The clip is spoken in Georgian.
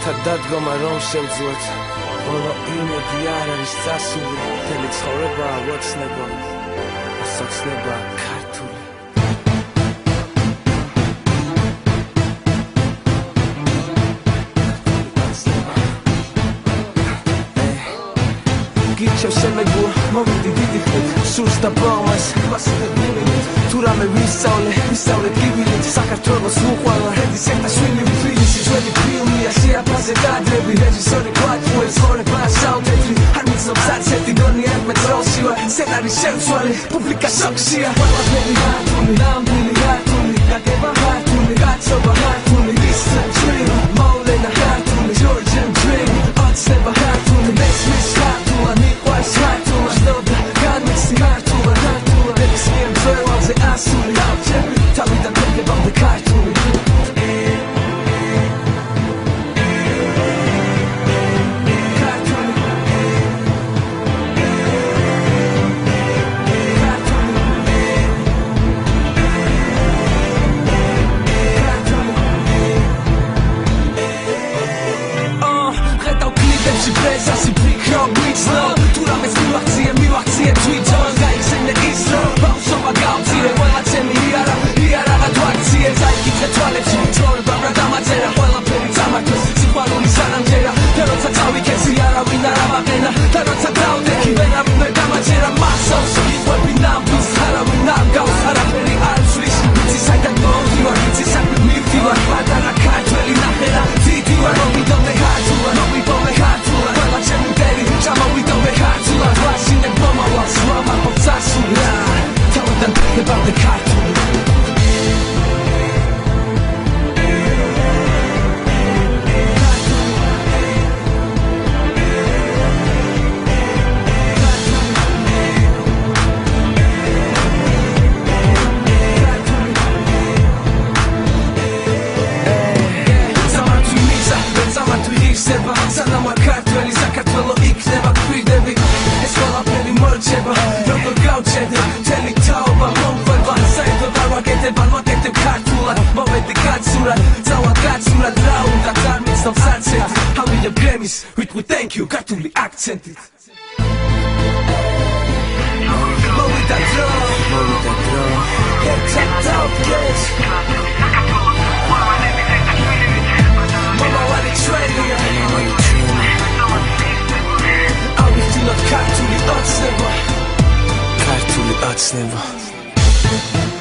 ხარ დადგომა რომ შევძლოთ ბოლო იმედი არ არის წასული მთელი ცხოვრება ოცნება ასოცნება ქართული გიჩევ შემეგუა მოვიდი დიდი ხნით სურს და ბოლმას თუ რამე ვისწავლეთ გივილით საქართველოს უყვალა ედის ერთად შვილი ვიფრინისი ჩვენი ფილმია შეაფასე კადრები რეჟისორი კვატუეს ხორება საუთეთრი არ მიცნობს არცერთი გონიერ მეტროლში ვარ სცენარის შევცვალე პუბლიკა შოქშია ყველაფერი ქართული ნამდვილი ქართული გაგება ქართული კაცობა ქართული ისე ჩვენი მოვლენა ქართული ჯორჯენ დრეიმი ოცნება ქართული მესმის ქართულა მიყვარს ქართულა შნობდა განმეცი ქართულა ექსმიერ ძველებზე ასული ავჭები თავიდან თემდებამდე ქართული Presa-si prikro blitzno Tu ramez mivakcije Twitter Gaixene isro Bauxova gautzire Ყველა ჩემი იარაღა თუ აქციე Zaikitze თვალებში ცხოვრება რა დამაწერა ყველაფერი წამართვეს სიყვარული სანამჯერა და როცა წავიქეცი არავინ არ ამაყენა და როცა დავდექი ვერავინ ვერ დამაჯერა მასავს იყვები ნამდვილს არავინ არ გავს არაფერი არ უშლის ვიცი საიდან მოვდივარ ვიცი საქმე მივდივარ პატარა ქართველი ნახერა დიდი ვარ მომიდოდე ქართულად მომიდოდე ქართულად ყველა ჩემი მტერი ჩამოვიდოდე ქართულად ვაშინებ მომავალს ვამაყობ წასული თავიდან თემდებამდე ქართული სანამ არ ქართველი საქართველო იქნება გვირდები ეს ყველაფერი მორჩება როგორ გავჩერდე მთელი თაობა მომყვება საერთოდ არ ვაკეთებ ქართულად მოვედი კაცურად ძალად კაცურად რა უნდა არ მიცნობს არცერთ ავიღებ გრემის ვიტყვი thank you ქართული აქცენტით მოვიდა დრო ერთად დავდგეს მომავალი ჩვენია Kartuli ოცნება